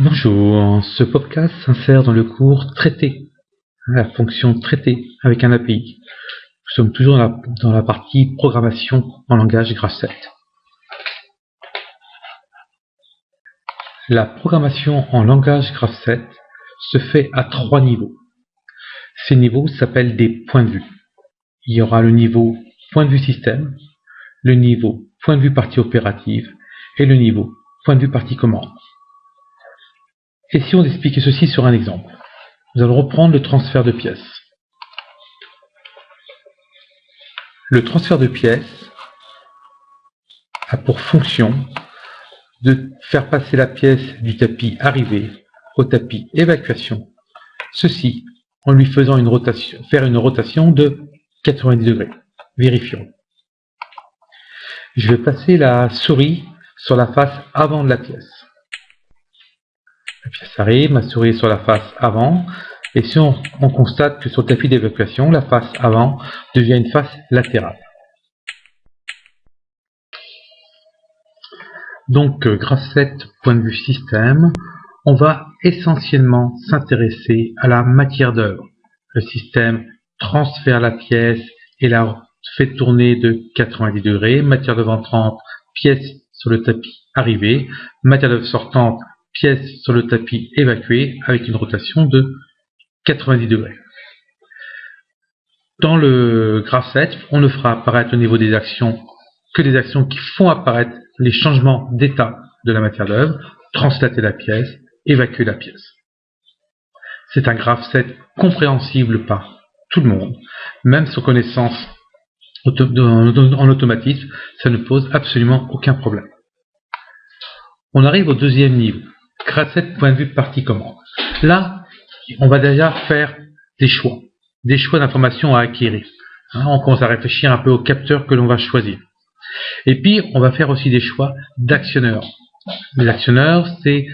Bonjour, ce podcast s'insère dans le cours Traiter, la fonction traiter avec un API. Nous sommes toujours dans la partie programmation en langage Graph7. La programmation en langage Graph7 se fait à 3 niveaux. Ces niveaux s'appellent des points de vue. Il y aura le niveau point de vue système, le niveau point de vue partie opérative et le niveau point de vue partie commande. Essayons d'expliquer ceci sur un exemple. Nous allons reprendre le transfert de pièces. Le transfert de pièces a pour fonction de faire passer la pièce du tapis arrivée au tapis évacuation, ceci en lui faisant faire une rotation de 90 degrés. Vérifions. Je vais passer la souris sur la face avant de la pièce. La pièce arrive, ma souris est sur la face avant, et si on constate que sur le tapis d'évacuation, la face avant devient une face latérale. Donc, Graph7, point de vue système, on va essentiellement s'intéresser à la matière d'œuvre. Le système transfère la pièce et la fait tourner de 90 degrés, matière d'œuvre entrante, pièce sur le tapis arrivé, matière d'œuvre sortante, pièce sur le tapis évacué avec une rotation de 90 degrés. Dans le Graph7, on ne fera apparaître au niveau des actions que des actions qui font apparaître les changements d'état de la matière d'œuvre, translater la pièce, évacuer la pièce. C'est un Graph7 compréhensible par tout le monde, même sans connaissance en automatisme, ça ne pose absolument aucun problème. On arrive au deuxième niveau, Graph7 point de vue partie commande. Là, on va déjà faire des choix d'informations à acquérir. On commence à réfléchir un peu aux capteurs que l'on va choisir. Et puis, on va faire aussi des choix d'actionneurs. Les actionneurs, c'est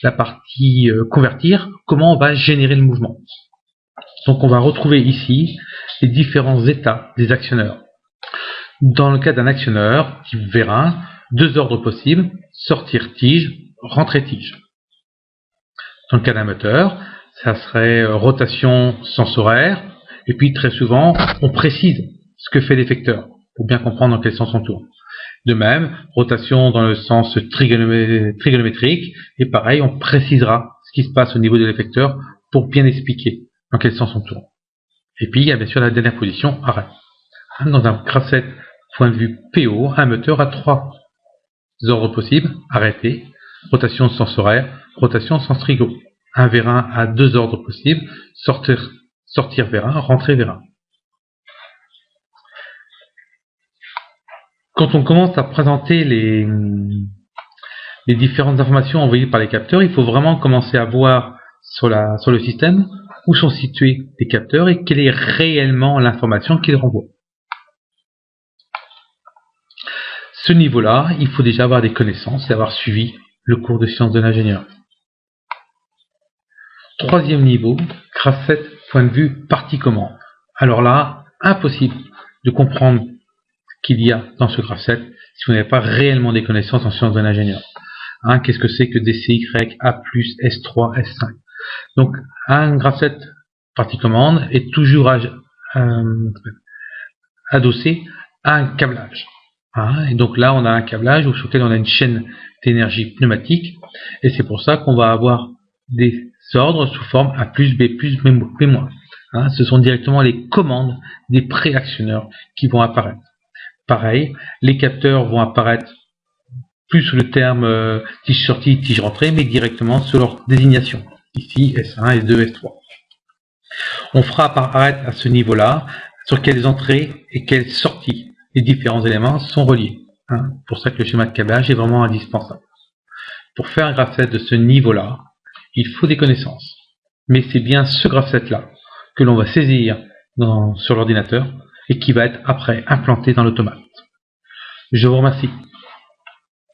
la partie convertir, comment on va générer le mouvement. Donc, on va retrouver ici les différents états des actionneurs. Dans le cas d'un actionneur, type Vérin, 2 ordres possibles, sortir tige, rentrer tige. Dans le cas d'un moteur, ça serait rotation sens horaire, et puis très souvent, on précise ce que fait l'effecteur, pour bien comprendre dans quel sens on tourne. De même, rotation dans le sens trigonométrique, et pareil, on précisera ce qui se passe au niveau de l'effecteur pour bien expliquer dans quel sens on tourne. Et puis, il y a bien sûr la dernière position, arrêt. Dans un Graph7 point de vue PO, un moteur a 3 ordres possibles, arrêter, rotation sens horaire, rotation sens trigo. Un vérin a 2 ordres possibles, sortir vérin, rentrer vérin. Quand on commence à présenter les différentes informations envoyées par les capteurs, il faut vraiment commencer à voir sur le système où sont situés les capteurs et quelle est réellement l'information qu'ils renvoient. Ce niveau-là, il faut déjà avoir des connaissances et avoir suivi le cours de sciences de l'ingénieur. Troisième niveau, Graph7 point de vue partie commande. Alors là, impossible de comprendre ce qu'il y a dans ce Graph7 si vous n'avez pas réellement des connaissances en sciences de l'ingénieur. Qu'est-ce que c'est que DCY, A+, S3, S5. Donc, un Graph7 partie commande est toujours adossé à un câblage. Et donc là, on a un câblage sur lequel on a une chaîne d'énergie pneumatique, et c'est pour ça qu'on va avoir des ordres sous forme A+, B+, B-. Ce sont directement les commandes des préactionneurs qui vont apparaître. Pareil, les capteurs vont apparaître plus sous le terme tige sortie, tige rentrée, mais directement sur leur désignation. Ici, S1, S2, S3. On fera apparaître à ce niveau-là sur quelles entrées et quelles sorties les différents éléments sont reliés. Pour ça que le schéma de câblage est vraiment indispensable. Pour faire un Graph7 de ce niveau-là, il faut des connaissances. Mais c'est bien ce Graph7-là que l'on va saisir sur l'ordinateur et qui va être après implanté dans l'automate. Je vous remercie.